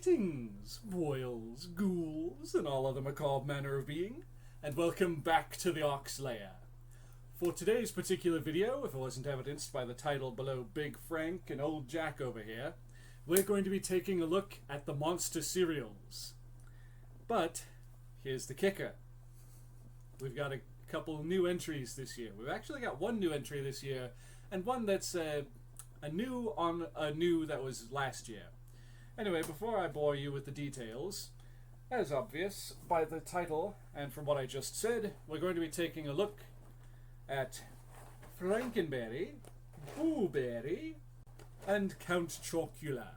Greetings, boils, ghouls, and all other macabre manner of being, and welcome back to the Oxlayer. For today's particular video, if it wasn't evidenced by the title below Big Frank and Old Jack over here, we're going to be taking a look at the monster cereals. But here's the kicker. We've got a couple new entries this year. We've actually got one new entry this year, and one that's a new on a new that was last year. Anyway, before I bore you with the details, as obvious by the title and from what I just said, we're going to be taking a look at Frankenberry, Booberry, and Count Chocula.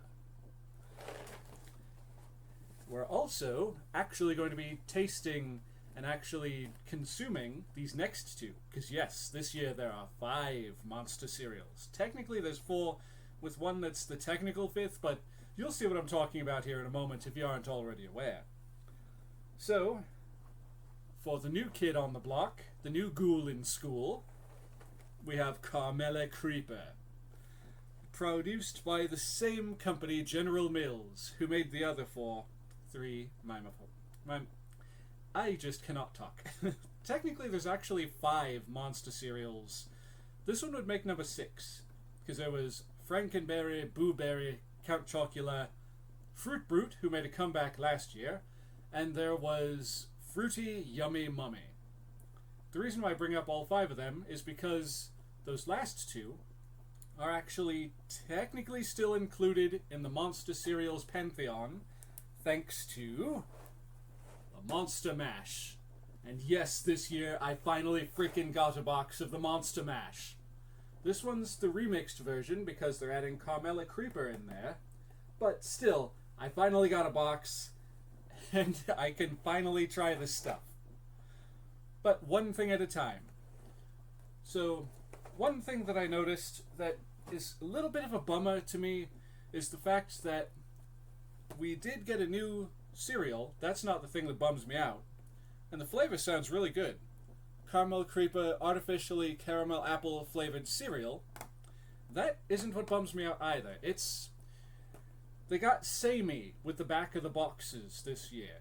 We're also actually going to be tasting and actually consuming these next two, because yes, this year there are 5 monster cereals. Technically there's 4, with one that's the technical 5th, but you'll see what I'm talking about here in a moment if you aren't already aware. So, for the new kid on the block, the new ghoul in school, we have Carmella Creeper. Produced by the same company, General Mills, who made the other 3 I just cannot talk. Technically there's actually 5 monster cereals. This one would make number 6, because there was Frankenberry, Booberry, Count Chocula, Fruit Brute, who made a comeback last year, and there was Fruity Yummy Mummy. The reason why I bring up all 5 of them is because those last 2 are actually technically still included in the Monster Cereals Pantheon, thanks to the Monster Mash. And yes, this year I finally freaking got a box of the Monster Mash. This one's the remixed version because they're adding Carmella Creeper in there. But still, I finally got a box, and I can finally try this stuff. But one thing at a time. So, one thing that I noticed that is a little bit of a bummer to me is the fact that we did get a new cereal. That's not the thing that bums me out. And the flavor sounds really good. Caramel Creeper artificially caramel apple flavored cereal. That isn't what bums me out either. They got samey with the back of the boxes this year.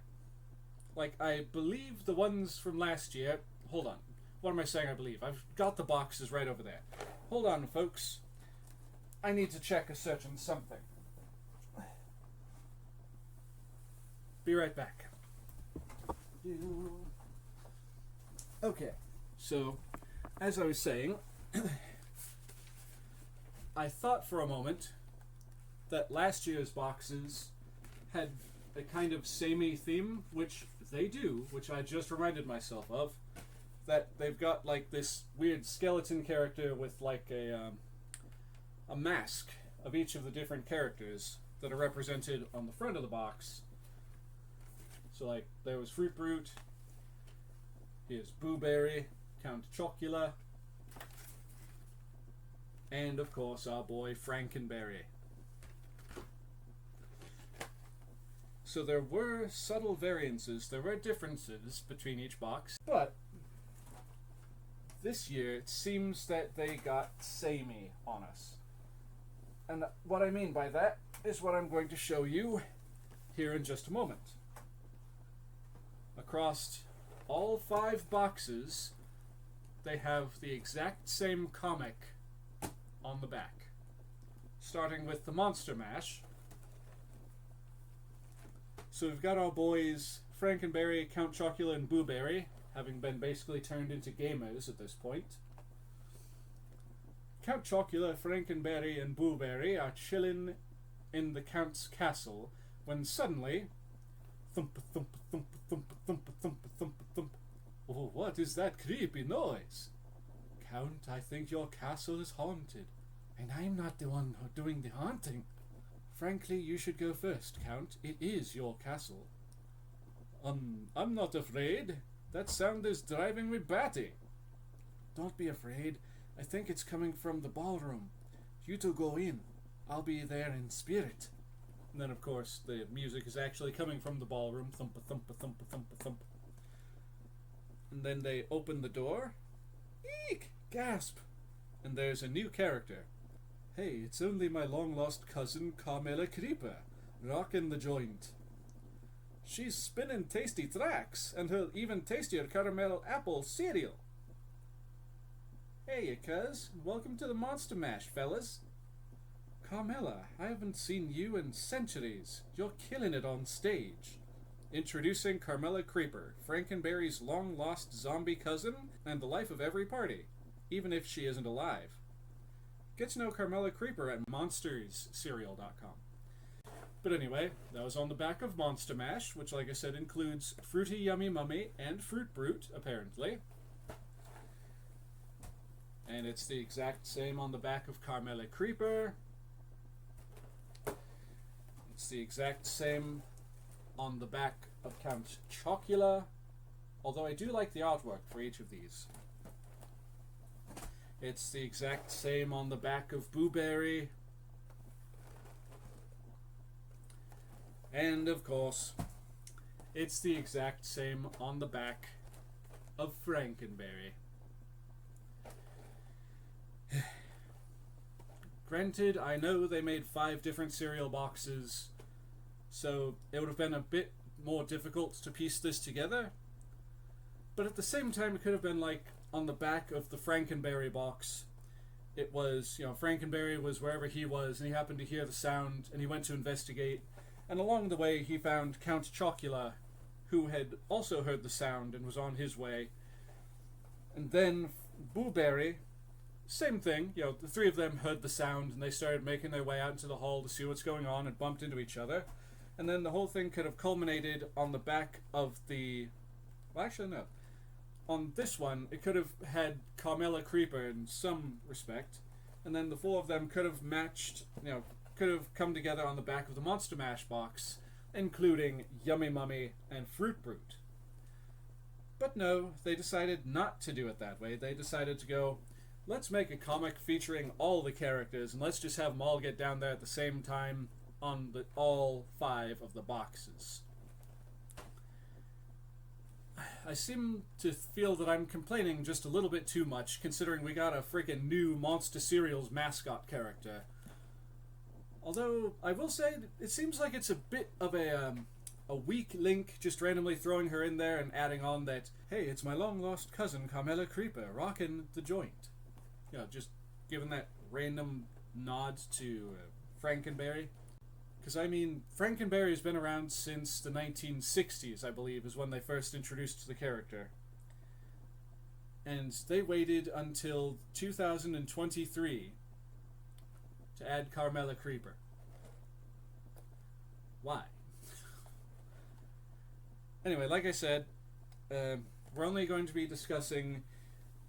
Like, I believe the ones from last year. Hold on. What am I saying I believe? I've got the boxes right over there. Hold on, folks. I need to check a certain something. Be right back. Okay, so, as I was saying, I thought for a moment that last year's boxes had a kind of samey theme, which they do, which I just reminded myself of, that they've got like this weird skeleton character with like a mask of each of the different characters that are represented on the front of the box. So like, there was Fruit Brute, here's Booberry, Count Chocula, and of course our boy Frankenberry. So there were subtle variances, there were differences between each box, but this year it seems that they got samey on us. And what I mean by that is what I'm going to show you here in just a moment. Across all 5 boxes, they have the exact same comic on the back. Starting with the Monster Mash. So we've got our boys Frankenberry, Count Chocula, and Booberry, having been basically turned into gamers at this point. Count Chocula, Frankenberry, and Booberry are chilling in the Count's castle when suddenly, thump thump thump thump thump thump thump thump. Oh, what is that creepy noise? Count, I think your castle is haunted, and I'm not the one doing the haunting. Frankly, you should go first, Count. It is your castle. I'm not afraid. That sound is driving me batty. Don't be afraid. I think it's coming from the ballroom. You two go in. I'll be there in spirit. And then, of course, the music is actually coming from the ballroom. Thump a thump a thump a thump a thump. And then they open the door. Eek! Gasp! And there's a new character. Hey, it's only my long-lost cousin, Carmella Creeper. Rockin' the joint. She's spinning tasty tracks, and her even tastier caramel apple cereal. Hey, cuz. Welcome to the Monster Mash, fellas. Carmella, I haven't seen you in centuries. You're killing it on stage. Introducing Carmella Creeper, Frankenberry's long-lost zombie cousin, and the life of every party, even if she isn't alive. Get to know Carmella Creeper at monsterscereal.com. But anyway, that was on the back of Monster Mash, which, like I said, includes Fruity Yummy Mummy and Fruit Brute, apparently. And it's the exact same on the back of Carmella Creeper. It's the exact same on the back of Count Chocula, although I do like the artwork for each of these. It's the exact same on the back of Booberry. And, of course, it's the exact same on the back of Frankenberry. Granted, I know they made 5 different cereal boxes, so it would have been a bit more difficult to piece this together. But at the same time, it could have been like on the back of the Frankenberry box. It was, Frankenberry was wherever he was, and he happened to hear the sound, and he went to investigate. And along the way, he found Count Chocula, who had also heard the sound and was on his way. And then Booberry, same thing. The 3 of them heard the sound, and they started making their way out into the hall to see what's going on and bumped into each other. And then the whole thing could have culminated on the back of the... Well, actually, no. On this one, it could have had Carmella Creeper in some respect. And then the 4 of them could have matched, could have come together on the back of the Monster Mash box, including Yummy Mummy and Fruit Brute. But no, they decided not to do it that way. They decided to go, let's make a comic featuring all the characters, and let's just have them all get down there at the same time on all 5 of the boxes. I seem to feel that I'm complaining just a little bit too much, considering we got a freaking new Monster Cereals mascot character. Although, I will say, it seems like it's a bit of a weak link, just randomly throwing her in there and adding on that, hey, it's my long-lost cousin, Carmella Creeper, rockin' the joint. Just giving that random nod to Frankenberry. Because, Frankenberry's been around since the 1960s, I believe, is when they first introduced the character. And they waited until 2023 to add Carmella Creeper. Why? Anyway, like I said, we're only going to be discussing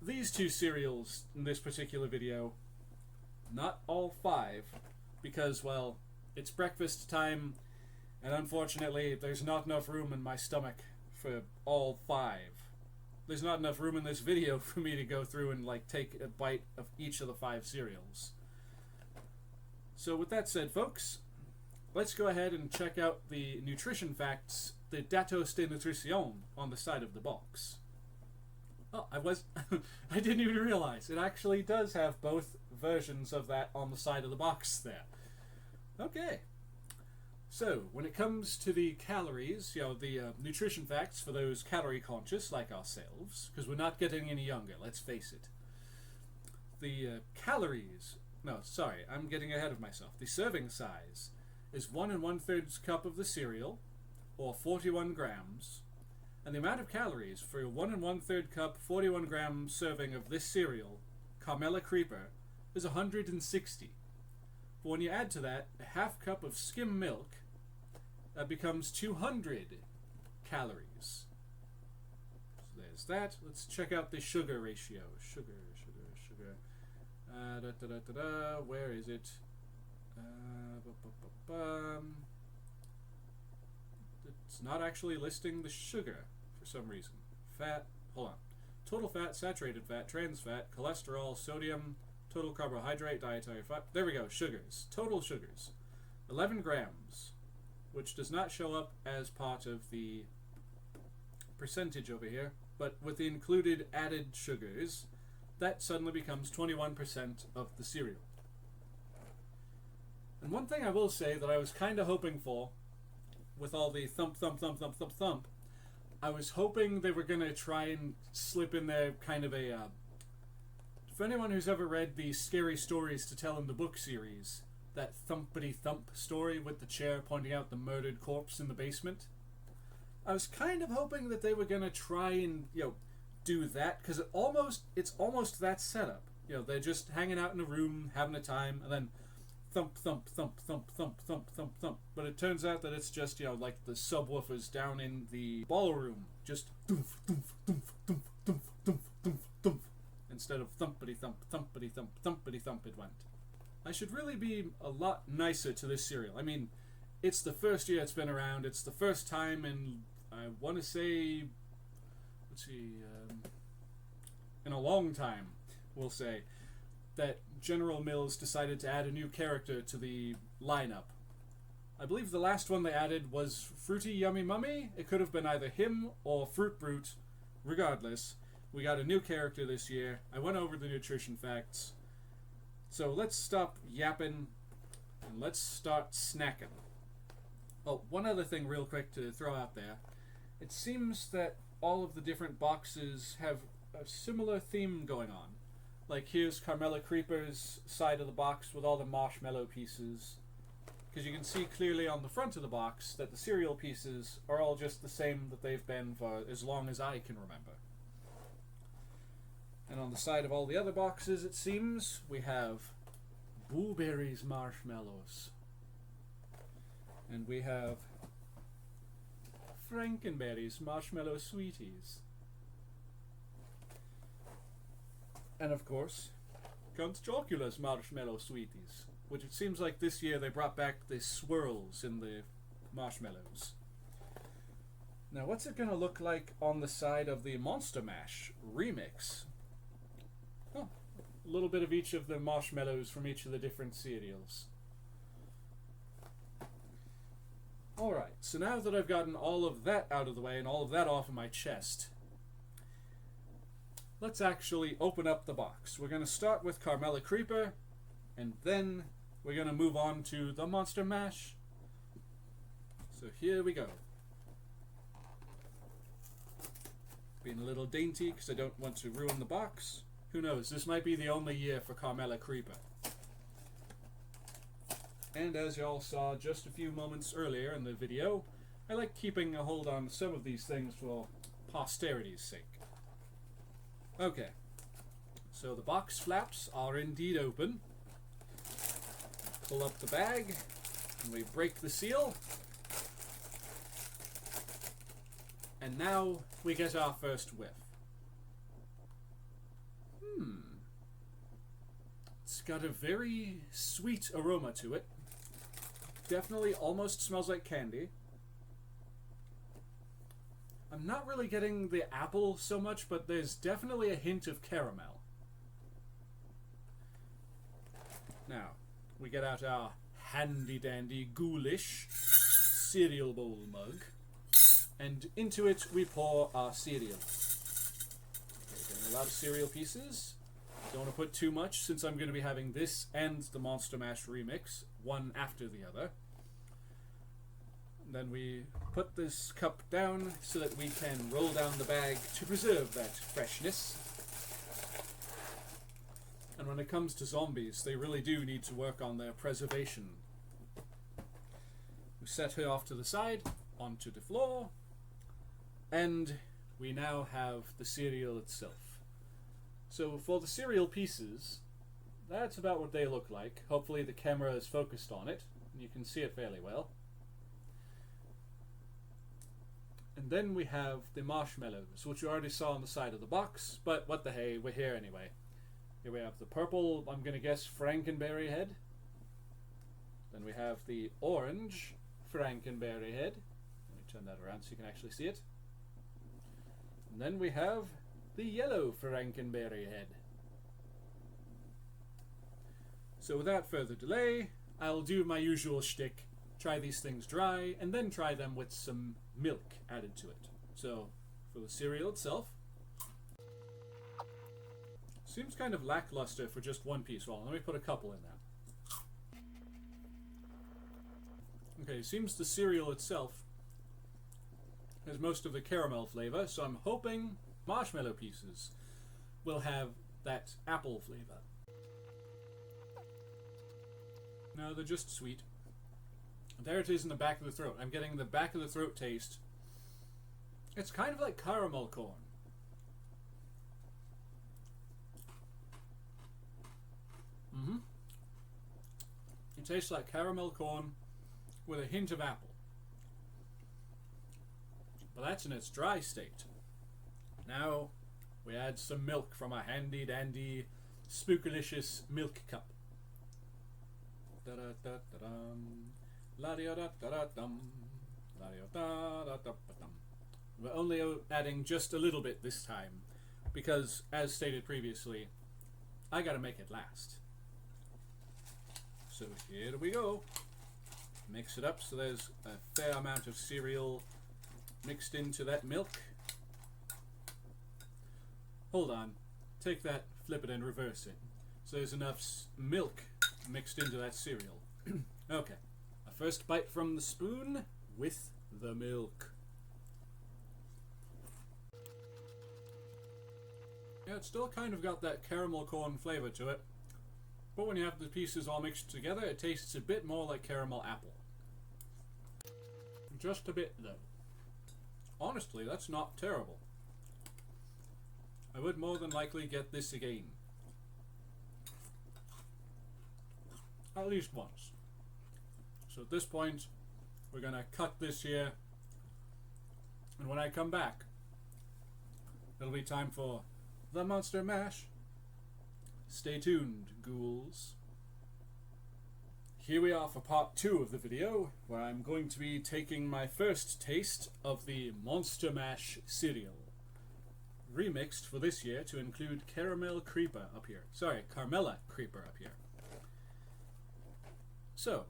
these 2 cereals in this particular video. Not all 5, because, well, it's breakfast time, and unfortunately, there's not enough room in my stomach for all 5. There's not enough room in this video for me to go through and, take a bite of each of the 5 cereals. So with that said, folks, let's go ahead and check out the nutrition facts, the datos de nutrition, on the side of the box. Oh, I didn't even realize. It actually does have both versions of that on the side of the box there. Okay. So, when it comes to the calories, the nutrition facts for those calorie conscious like ourselves, because we're not getting any younger, let's face it. The calories... No, sorry, I'm getting ahead of myself. The serving size is 1 1/3 cup of the cereal, or 41 grams, and the amount of calories for a 1 1/3 cup, 41 gram serving of this cereal, Carmella Creeper, is 160. But when you add to that a half cup of skim milk, that becomes 200 calories. So there's that. Let's check out the sugar ratio. Sugar. Where is it? It's not actually listing the sugar for some reason. Fat, hold on. Total fat, saturated fat, trans fat, cholesterol, sodium, total carbohydrate, dietary fat. There we go, sugars. Total sugars. 11 grams, which does not show up as part of the percentage over here, but with the included added sugars, that suddenly becomes 21% of the cereal. And one thing I will say that I was kind of hoping for, with all the thump, thump, thump, thump, thump, thump, I was hoping they were going to try and slip in there kind of a... for anyone who's ever read the Scary Stories to Tell in the Book series, that thumpity thump story with the chair pointing out the murdered corpse in the basement, I was kind of hoping that they were going to try and, do that, because it's almost that setup. They're just hanging out in a room, having a time, and then thump, thump, thump, thump, thump, thump, thump, thump. But it turns out that it's just, like the subwoofers down in the ballroom, just thump, thump, thump, thump, thump, thump, thump, thump. Instead of thumpity thump, thumpity thump, thumpity thump it went. I should really be a lot nicer to this serial. I mean, it's the first year it's been around. It's the first time in, I want to say, in a long time, we'll say, that General Mills decided to add a new character to the lineup. I believe the last one they added was Fruity Yummy Mummy. It could have been either him or Fruit Brute. Regardless, we got a new character this year. I went over the nutrition facts. So let's stop yapping and let's start snacking. Oh, one other thing real quick to throw out there. It seems that all of the different boxes have a similar theme going on. Like here's Carmella Creeper's side of the box with all the marshmallow pieces. Because you can see clearly on the front of the box that the cereal pieces are all just the same that they've been for as long as I can remember. And on the side of all the other boxes, it seems, we have Blueberries marshmallows. And we have Frankenberry's marshmallow sweeties. And of course, Count Chocula's marshmallow sweeties. Which it seems like this year they brought back the swirls in the marshmallows. Now what's it going to look like on the side of the Monster Mash remix? Oh, a little bit of each of the marshmallows from each of the different cereals. Alright, so now that I've gotten all of that out of the way and all of that off of my chest, let's actually open up the box. We're going to start with Carmella Creeper, and then we're going to move on to the Monster Mash. So here we go. Being a little dainty because I don't want to ruin the box. Who knows, this might be the only year for Carmella Creeper. And as y'all saw just a few moments earlier in the video, I like keeping a hold on some of these things for posterity's sake. Okay, so the box flaps are indeed open. Pull up the bag, and we break the seal. And now we get our first whiff. It's got a very sweet aroma to it. Definitely almost smells like candy. I'm not really getting the apple so much, but there's definitely a hint of caramel. Now, we get out our handy-dandy ghoulish cereal bowl mug, and into it we pour our cereal. Okay, getting a lot of cereal pieces. Don't want to put too much since I'm going to be having this and the Monster Mash remix, one after the other. And then we put this cup down so that we can roll down the bag to preserve that freshness. And when it comes to zombies, they really do need to work on their preservation. We set her off to the side, onto the floor, and we now have the cereal itself. So for the cereal pieces, that's about what they look like. Hopefully the camera is focused on it, and you can see it fairly well. And then we have the marshmallows, which you already saw on the side of the box, but what the hey, we're here anyway. Here we have the purple, I'm going to guess, Frankenberry head. Then we have the orange Frankenberry head. Let me turn that around so you can actually see it. And then we have the yellow Frankenberry head. So without further delay, I'll do my usual shtick, try these things dry, and then try them with some milk added to it. So, for the cereal itself, seems kind of lackluster for just one piece. Well, let me put a couple in there. Okay, seems the cereal itself has most of the caramel flavor, so I'm hoping marshmallow pieces will have that apple flavor. No, they're just sweet. There it is in the back of the throat. I'm getting the back of the throat taste. It's kind of like caramel corn. It tastes like caramel corn with a hint of apple. But that's in its dry state. Now we add some milk from a handy dandy spookalicious milk cup. We're only adding just a little bit this time because, as stated previously, I gotta make it last. So here we go. Mix it up so there's a fair amount of cereal mixed into that milk. Hold on. Take that, flip it and reverse it. So there's enough milk mixed into that cereal. Okay. A first bite from the spoon with the milk. Yeah, it's still kind of got that caramel corn flavor to it. But when you have the pieces all mixed together, it tastes a bit more like caramel apple. Just a bit, though. Honestly, that's not terrible. I would more than likely get this again. At least once. So at this point, we're going to cut this here. And when I come back, it'll be time for the Monster Mash. Stay tuned, ghouls. Here we are for part 2 of the video, where I'm going to be taking my first taste of the Monster Mash cereal. Remixed for this year to include Carmella Creeper up here. So,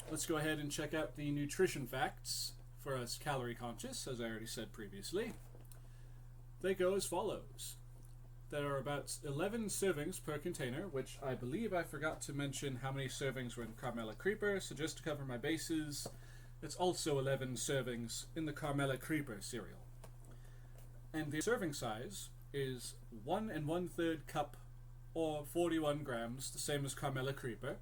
let's go ahead and check out the nutrition facts for us calorie conscious, as I already said previously. They go as follows. There are about 11 servings per container, which I believe I forgot to mention how many servings were in Carmella Creeper, so just to cover my bases, it's also 11 servings in the Carmella Creeper cereal. And the serving size is 1 1/3 cup, or 41 grams, the same as Carmella Creeper.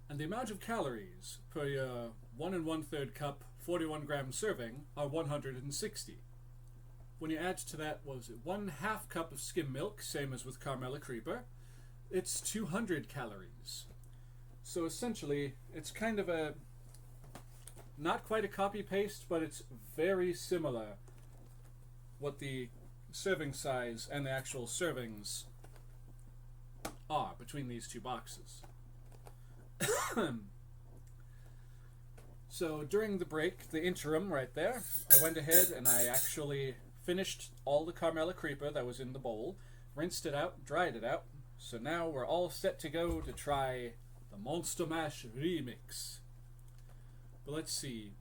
And the amount of calories per your 1 1/3 cup, 41 gram serving are 160. When you add to that, 1/2 cup of skim milk, same as with Carmella Creeper, it's 200 calories. So essentially, it's kind of a, not quite a copy-paste, but it's very similar what the serving size and the actual servings are between these two boxes. So during the break, the interim right there, I went ahead and I actually finished all the Carmella Creeper that was in the bowl, rinsed it out, dried it out, so now we're all set to go to try the Monster Mash Remix. But let's see,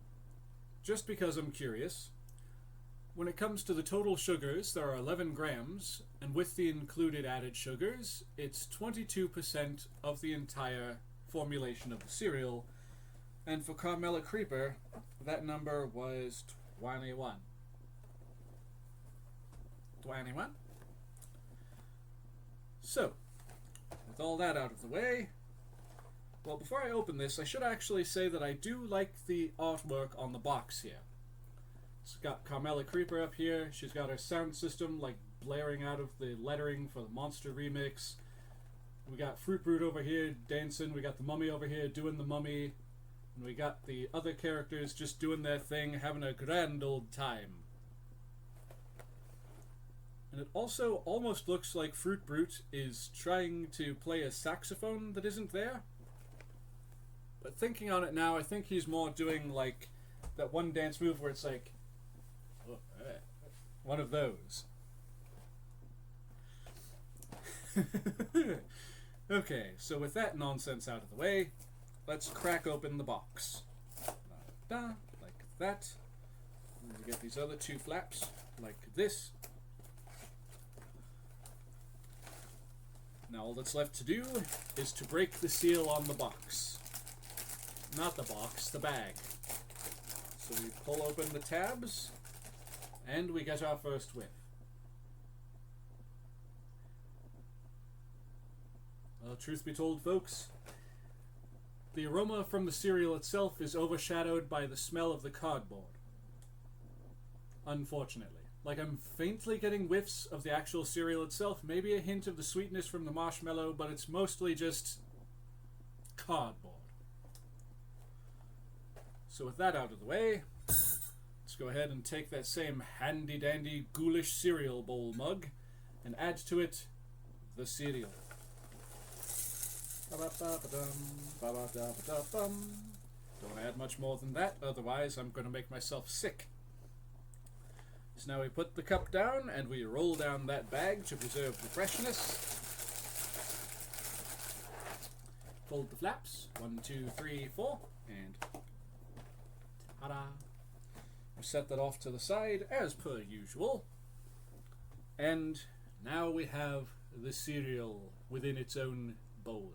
just because I'm curious, when it comes to the total sugars, there are 11 grams, and with the included added sugars, it's 22% of the entire formulation of the cereal, and for Carmella Creeper, that number was 21. 21? So, with all that out of the way, well, before I open this, I should actually say that I do like the artwork on the box here. It's got Carmella Creeper up here. She's got her sound system like blaring out of the lettering for the Monster Remix. We got Fruit Brute over here dancing. We got the Mummy over here doing the Mummy. And we got the other characters just doing their thing, having a grand old time. And it also almost looks like Fruit Brute is trying to play a saxophone that isn't there. But thinking on it now, I think he's more doing like that one dance move where it's like one of those. Okay, so with that nonsense out of the way, let's crack open the box. Like that. And we get these other two flaps like this. Now all that's left to do is to break the seal on the box. Not the box, the bag. So we pull open the tabs, and we get our first whiff. Well, truth be told, folks, the aroma from the cereal itself is overshadowed by the smell of the cardboard. Unfortunately. Like, I'm faintly getting whiffs of the actual cereal itself, maybe a hint of the sweetness from the marshmallow, but it's mostly just cardboard. So with that out of the way, let's go ahead and take that same handy-dandy ghoulish cereal bowl mug and add to it the cereal. Don't add much more than that, otherwise I'm going to make myself sick. So now we put the cup down and we roll down that bag to preserve the freshness. Fold the flaps. 1, 2, 3, 4. And ta-da! We set that off to the side as per usual. And now we have the cereal within its own bowl.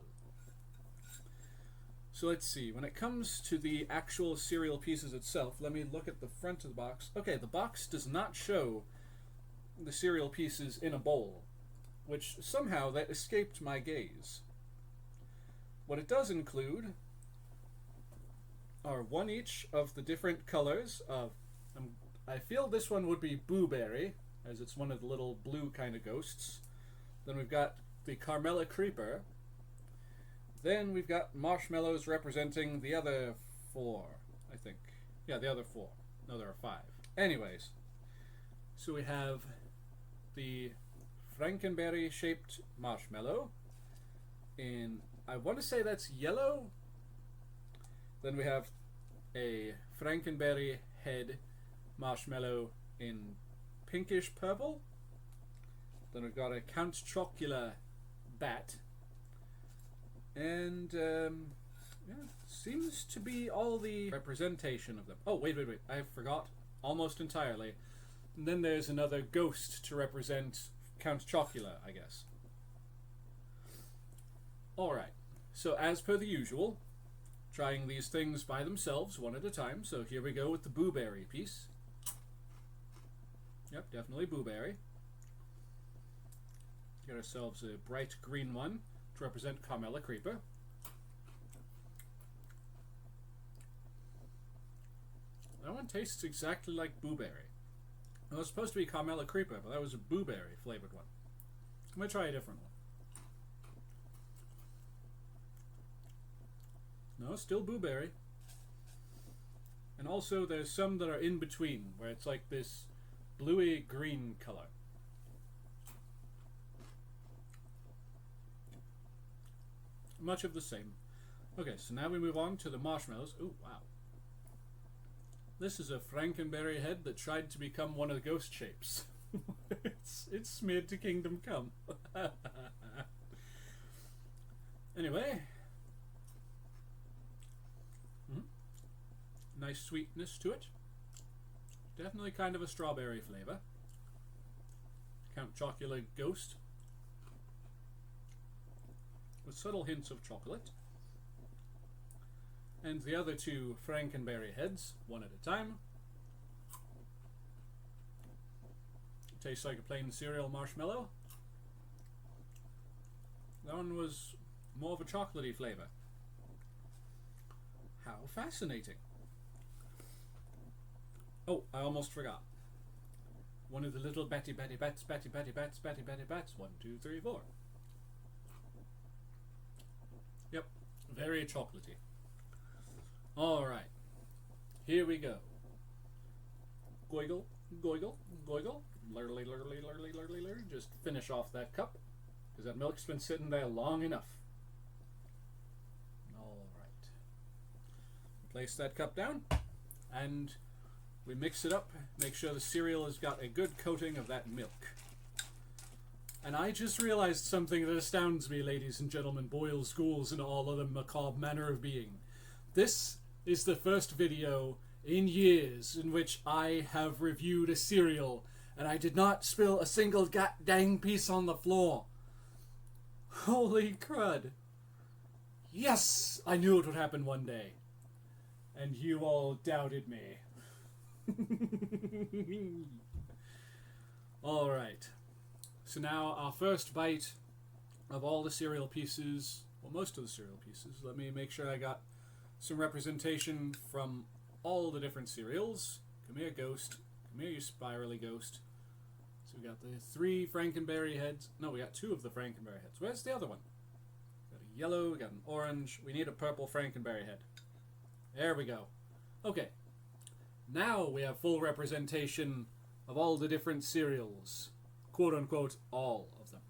So let's see, when it comes to the actual cereal pieces itself, let me look at the front of the box. Okay, the box does not show the cereal pieces in a bowl, which somehow that escaped my gaze. What it does include are one each of the different colors of, I feel this one would be Booberry, as it's one of the little blue kind of ghosts. Then we've got the Carmella Creeper. Then we've got marshmallows representing the other 4, I think. Yeah, the other 4. No, there are 5. Anyways, so we have the Frankenberry-shaped marshmallow in, I want to say that's yellow. Then we have a Frankenberry head marshmallow in pinkish purple. Then we've got a Count Chocula bat. And, yeah, seems to be all the representation of them. Oh, wait, I forgot almost entirely. And then there's another ghost to represent Count Chocula, I guess. Alright, so as per the usual, trying these things by themselves one at a time. So here we go with the Booberry piece. Yep, definitely Booberry. Get ourselves a bright green one to represent Carmella Creeper. That one tastes exactly like Booberry. It was supposed to be Carmella Creeper, but that was a Booberry flavored one. I'm going to try a different one. No, still Booberry. And also there's some that are in between, where it's like this bluey green color. Much of the same. Okay, so now we move on to the marshmallows. Ooh, wow. This is a Frankenberry head that tried to become one of the ghost shapes. it's smeared to Kingdom Come. Anyway. Nice sweetness to it. Definitely kind of a strawberry flavor. Count Chocula Ghost. With subtle hints of chocolate. And the other 2 Frankenberry heads, one at a time. Tastes like a plain cereal marshmallow. That one was more of a chocolatey flavor. How fascinating. Oh, I almost forgot. One of the little Batty Bats. 1, 2, 3, 4. Yep, very chocolatey. Alright, here we go. Goigle, goigle, goigle. Lurly, lurly, lurly, lurly, lurly. Just finish off that cup, because that milk's been sitting there long enough. Alright. Place that cup down, and we mix it up, make sure the cereal has got a good coating of that milk. And I just realized something that astounds me, ladies and gentlemen, boils, schools, and all other macabre manner of being. This is the first video in years in which I have reviewed a cereal, and I did not spill a single dang piece on the floor. Holy crud. Yes, I knew it would happen one day. And you all doubted me. Alright. So now our first bite of all the cereal pieces, well, most of the cereal pieces. Let me make sure I got some representation from all the different cereals. Come here, ghost. Come here, you spirally ghost. So we got the 3 Frankenberry heads. No, we got 2 of the Frankenberry heads. Where's the other one? We got a yellow, we got an orange. We need a purple Frankenberry head. There we go. Okay. Now we have full representation of all the different cereals. Quote unquote, all of them.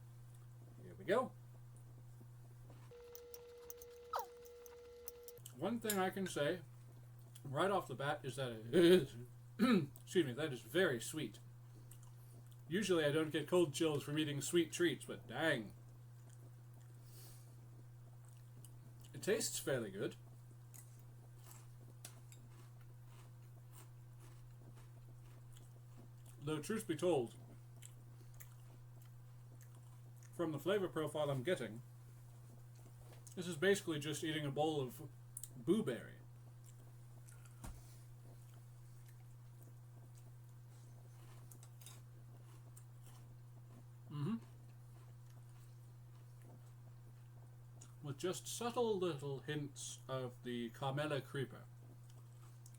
Here we go. One thing I can say right off the bat is that it is, excuse me, that is very sweet. Usually I don't get cold chills from eating sweet treats, but dang. It tastes fairly good. Though, truth be told, from the flavor profile I'm getting, this is basically just eating a bowl of blueberry. With just subtle little hints of the Carmella creeper.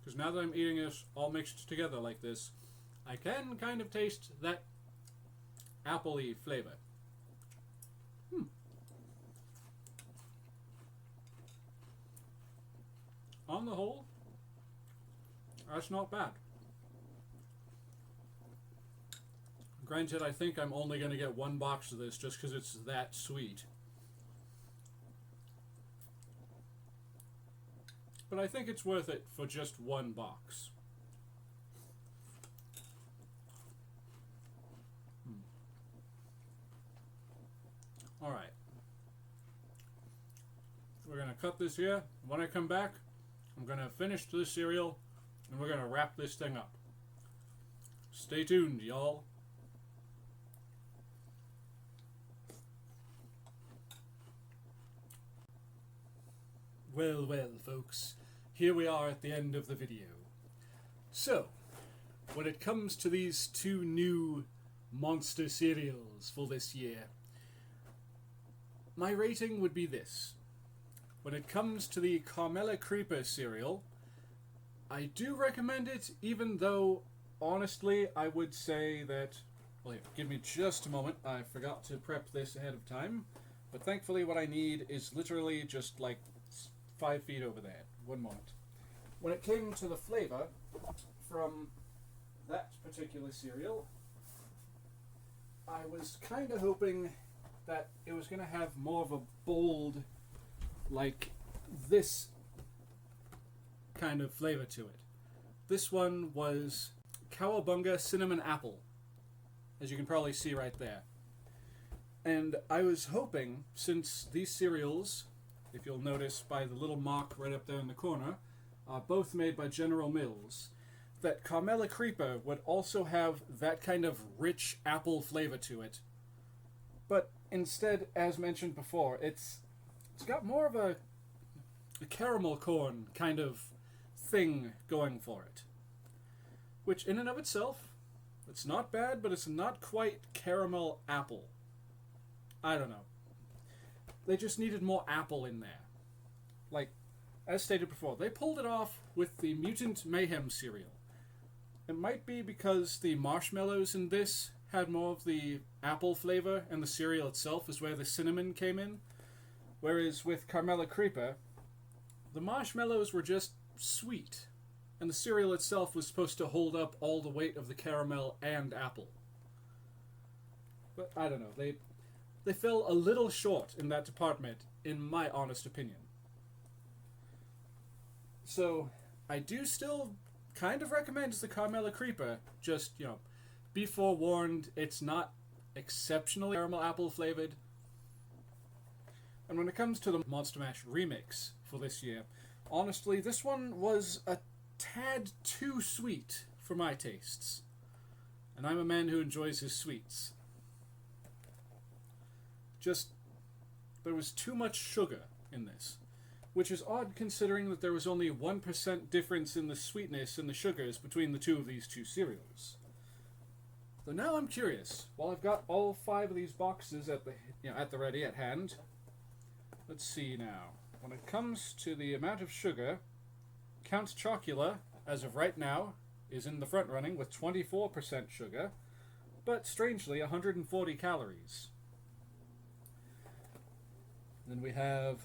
Because now that I'm eating it all mixed together like this, I can kind of taste that apple-y flavor. On the whole, that's not bad. Granted, I think I'm only going to get 1 box of this just because it's that sweet. But I think it's worth it for just 1 box. Alright. We're going to cut this here. When I come back, I'm going to finish this cereal and we're going to wrap this thing up. Stay tuned, y'all. Well, well, folks. Here we are at the end of the video. So, when it comes to these 2 new monster cereals for this year, my rating would be this. When it comes to the Carmella Creeper cereal, I do recommend it, even though, honestly, I would say that... Well, here, give me just a moment. I forgot to prep this ahead of time. But thankfully what I need is literally just like 5 feet over there. One moment. When it came to the flavor from that particular cereal, I was kind of hoping that it was going to have more of a bold, like this kind of flavor to it. This one was Cowabunga Cinnamon Apple, as you can probably see right there. And I was hoping, since these cereals, if you'll notice by the little mark right up there in the corner, are both made by General Mills, that Carmella Creeper would also have that kind of rich apple flavor to it. But instead, as mentioned before, it's got more of a caramel corn kind of thing going for it. Which in and of itself, it's not bad, but it's not quite caramel apple. I don't know. They just needed more apple in there. Like, as stated before, they pulled it off with the Mutant Mayhem cereal. It might be because the marshmallows in this had more of the apple flavor, and the cereal itself is where the cinnamon came in. Whereas with Carmella Creeper, the marshmallows were just sweet, and the cereal itself was supposed to hold up all the weight of the caramel and apple. But I don't know, they fell a little short in that department, in my honest opinion. So, I do still kind of recommend the Carmella Creeper, just, you know, be forewarned, it's not exceptionally caramel apple flavored. And when it comes to the Monster Mash remix for this year, honestly, this one was a tad too sweet for my tastes. And I'm a man who enjoys his sweets. Just, there was too much sugar in this. which is odd considering that there was only 1% difference in the sweetness and the sugars between the two of these two cereals. So now I'm curious. While I've got all 5 of these boxes at the ready at hand, let's see now. When it comes to the amount of sugar, Count Chocula, as of right now, is in the front running with 24% sugar, but strangely 140 calories. Then we have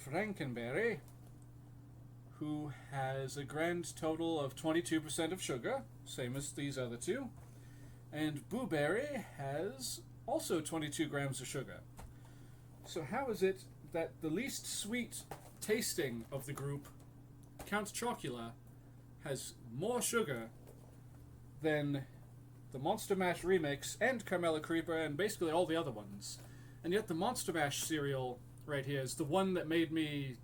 Frankenberry, who has a grand total of 22% of sugar, same as these other two. And Blueberry has also 22 grams of sugar. So how is it that the least sweet tasting of the group, Count Chocula, has more sugar than the Monster Mash Remix and Carmella Creeper and basically all the other ones? And yet the Monster Mash cereal right here is the one that made me...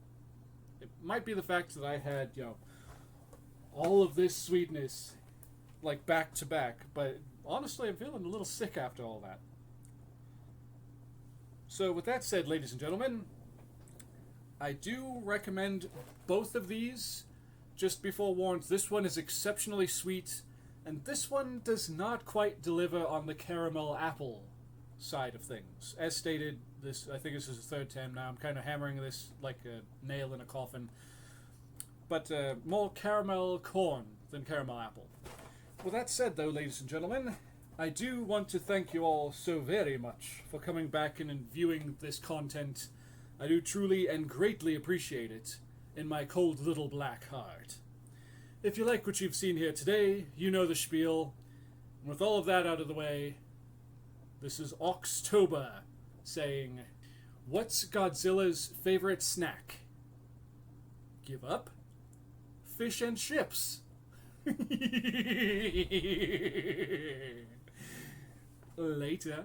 It might be the fact that I had, all of this sweetness, like, back to back, but honestly, I'm feeling a little sick after all that. So with that said, ladies and gentlemen, I do recommend both of these. Just be forewarned, this one is exceptionally sweet, and this one does not quite deliver on the caramel apple side of things. As stated, I think this is the third time now. I'm kind of hammering this like a nail in a coffin. But more caramel corn than caramel apple. With that said, though, ladies and gentlemen, I do want to thank you all so very much for coming back and viewing this content. I do truly and greatly appreciate it in my cold little black heart. If you like what you've seen here today, you know the spiel. And with all of that out of the way, this is Oxtober saying, what's Godzilla's favorite snack? Give up? Fish and chips. Later.